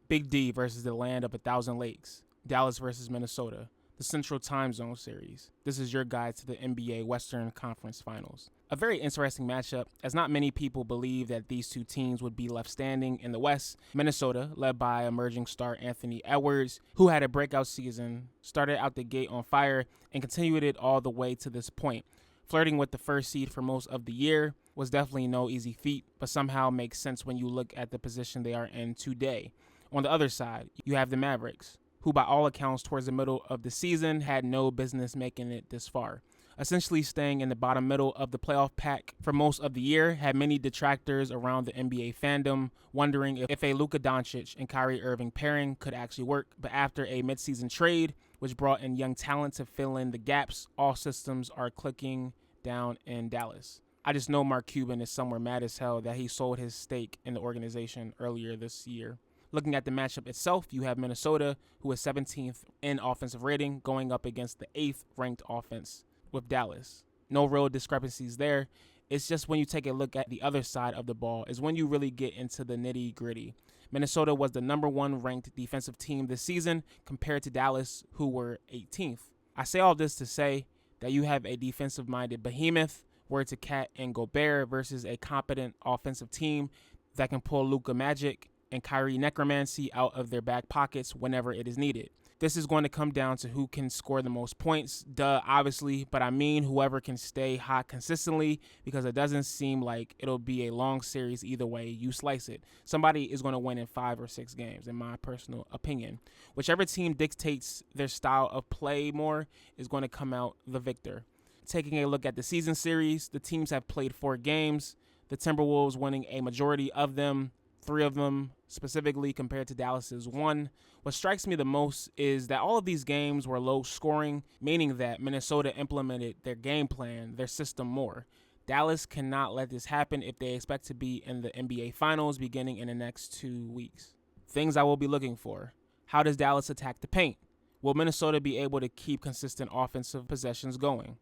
Big D versus the land of 1,000 lakes. Dallas versus Minnesota. The Central Time Zone Series. This is your guide to the NBA Western Conference Finals. A very interesting matchup, as not many people believe that these two teams would be left standing in the West. Minnesota, led by emerging star Anthony Edwards, who had a breakout season, started out the gate on fire, and continued it all the way to this point. Flirting with the first seed for most of the year was definitely no easy feat, but somehow makes sense when you look at the position they are in today. On the other side, you have the Mavericks, who by all accounts towards the middle of the season had no business making it this far. Essentially staying in the bottom middle of the playoff pack for most of the year had many detractors around the NBA fandom wondering if a Luka Doncic and Kyrie Irving pairing could actually work. But after a midseason trade, which brought in young talent to fill in the gaps, all systems are clicking down in Dallas. I just know Mark Cuban is somewhere mad as hell that he sold his stake in the organization earlier this year. Looking at the matchup itself, you have Minnesota, who is 17th in offensive rating, going up against the 8th ranked offense with Dallas. No real discrepancies there. It's just when you take a look at the other side of the ball is when you really get into the nitty gritty. Minnesota was the number 1 ranked defensive team this season compared to Dallas, who were 18th. I say all this to say that you have a defensive-minded behemoth, word to Cat and Gobert, versus a competent offensive team that can pull Luka Magic and Kyrie necromancy out of their back pockets whenever it is needed. This is going to come down to who can score the most points, obviously, but I mean whoever can stay hot consistently, because it doesn't seem like it'll be a long series either way you slice it. Somebody is going to win in 5 or 6 games, in my personal opinion. Whichever team dictates their style of play more is going to come out the victor. Taking a look at the season series, the teams have played 4 games, the Timberwolves winning a majority of them, 3 of them specifically compared to Dallas's 1. What strikes me the most is that all of these games were low scoring, meaning that Minnesota implemented their game plan, their system more. Dallas cannot let this happen if they expect to be in the NBA Finals beginning in the next 2 weeks. Things I will be looking for. How does Dallas attack the paint? Will Minnesota be able to keep consistent offensive possessions going?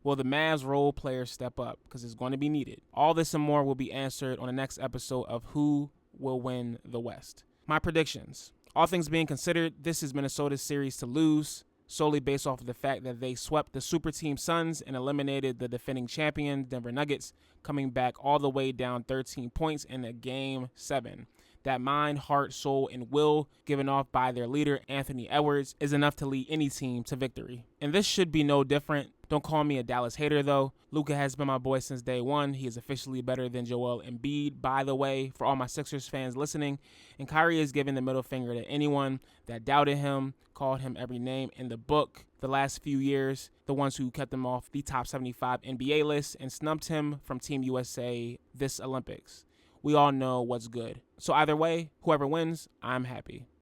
Will the Mavs role players step up? Because it's going to be needed. All this and more will be answered on the next episode of Who Will Win the West. My predictions. All things being considered, this is Minnesota's series to lose, solely based off of the fact that they swept the super team Suns and eliminated the defending champion Denver Nuggets, coming back all the way down 13 points in a Game 7. That mind, heart, soul, and will given off by their leader, Anthony Edwards, is enough to lead any team to victory. And this should be no different. Don't call me a Dallas hater, though. Luka has been my boy since day one. He is officially better than Joel Embiid, by the way, for all my Sixers fans listening. And Kyrie is giving the middle finger to anyone that doubted him, called him every name in the book the last few years, the ones who kept him off the top 75 NBA list and snubbed him from Team USA this Olympics. We all know what's good. So either way, whoever wins, I'm happy.